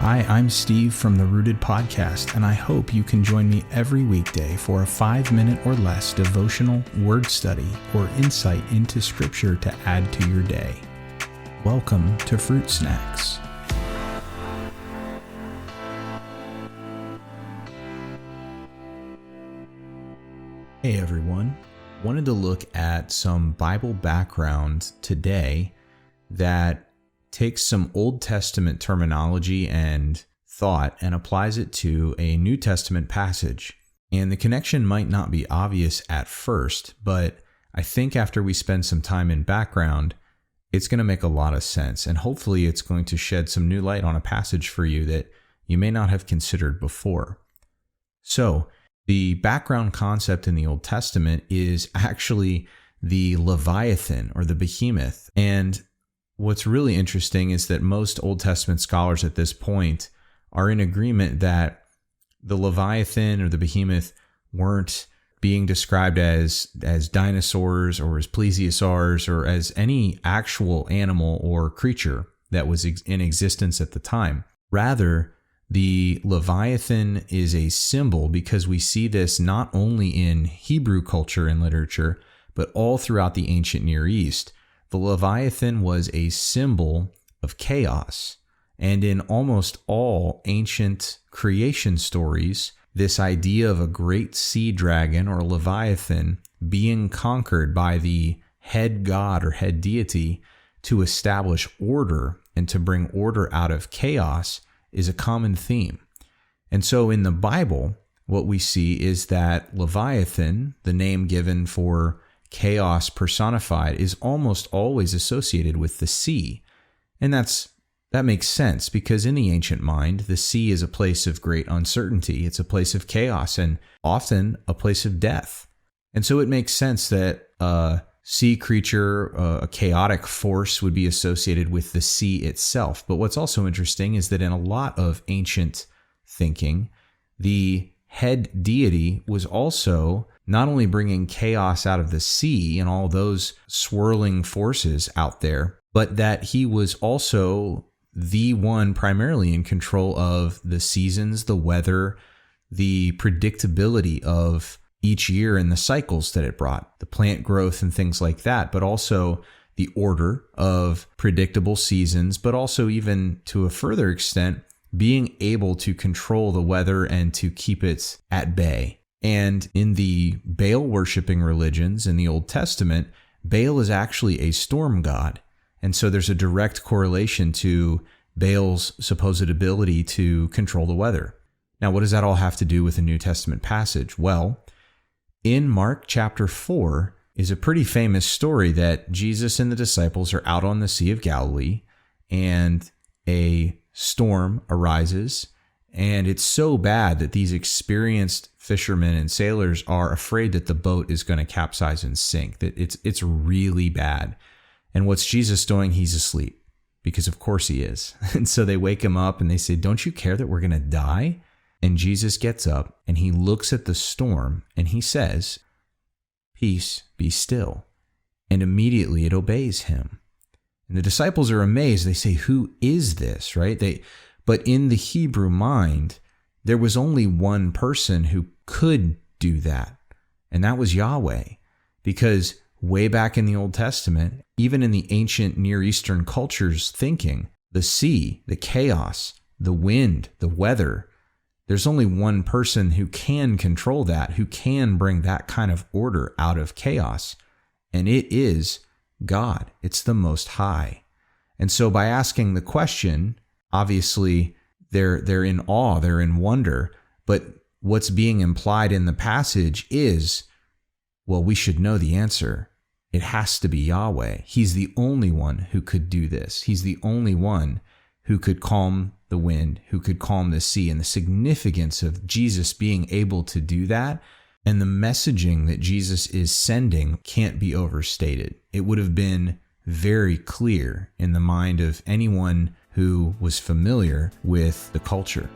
Hi, I'm Steve from the Rooted Podcast, and I hope you can join me every weekday for a 5-minute or less devotional word study or insight into Scripture to add to your day. Welcome to Fruit Snacks. Hey everyone, wanted to look at some Bible background today that takes some Old Testament terminology and thought and applies it to a New Testament passage. And the connection might not be obvious at first, but I think after we spend some time in background, it's going to make a lot of sense. And hopefully it's going to shed some new light on a passage for you that you may not have considered before. So, the background concept in the Old Testament is actually the Leviathan or the behemoth. And what's really interesting is that most Old Testament scholars at this point are in agreement that the Leviathan or the behemoth weren't being described as dinosaurs or as plesiosaurs or as any actual animal or creature that was in existence at the time. Rather, the Leviathan is a symbol because we see this not only in Hebrew culture and literature, but all throughout the ancient Near East. The Leviathan was a symbol of chaos. And in almost all ancient creation stories, this idea of a great sea dragon or Leviathan being conquered by the head god or head deity to establish order and to bring order out of chaos is a common theme. And so in the Bible, what we see is that Leviathan, the name given for chaos personified, is almost always associated with the sea. And that makes sense because in the ancient mind, the sea is a place of great uncertainty. It's a place of chaos and often a place of death. And so it makes sense that a sea creature, a chaotic force, would be associated with the sea itself. But what's also interesting is that in a lot of ancient thinking, the head deity was also not only bringing chaos out of the sea and all those swirling forces out there, but that he was also the one primarily in control of the seasons, the weather, the predictability of each year and the cycles that it brought, the plant growth and things like that, but also the order of predictable seasons, but also even to a further extent, being able to control the weather and to keep it at bay. And in the Baal worshiping religions in the Old Testament, Baal is actually a storm god. And so there's a direct correlation to Baal's supposed ability to control the weather. Now, what does that all have to do with a New Testament passage? Well, in Mark chapter 4 is a pretty famous story that Jesus and the disciples are out on the Sea of Galilee and a storm arises. And it's so bad that these experienced fishermen and sailors are afraid that the boat is going to capsize and sink, that it's really bad. And what's Jesus doing? He's asleep, because of course he is. And so they wake him up and they say, "Don't you care that we're going to die?" And Jesus gets up and he looks at the storm and he says, "Peace, be still." And immediately it obeys him. And the disciples are amazed. They say, "Who is this?" Right? But in the Hebrew mind, there was only one person who could do that, and that was Yahweh. Because way back in the Old Testament, even in the ancient Near Eastern cultures thinking, the sea, the chaos, the wind, the weather, there's only one person who can control that, who can bring that kind of order out of chaos, and it is God. It's the Most High. And so by asking the question, obviously, they're in awe, they're in wonder, but what's being implied in the passage is, well, we should know the answer. It has to be Yahweh. He's the only one who could do this. He's the only one who could calm the wind, who could calm the sea, and the significance of Jesus being able to do that and the messaging that Jesus is sending can't be overstated. It would have been very clear in the mind of anyone who was familiar with the culture.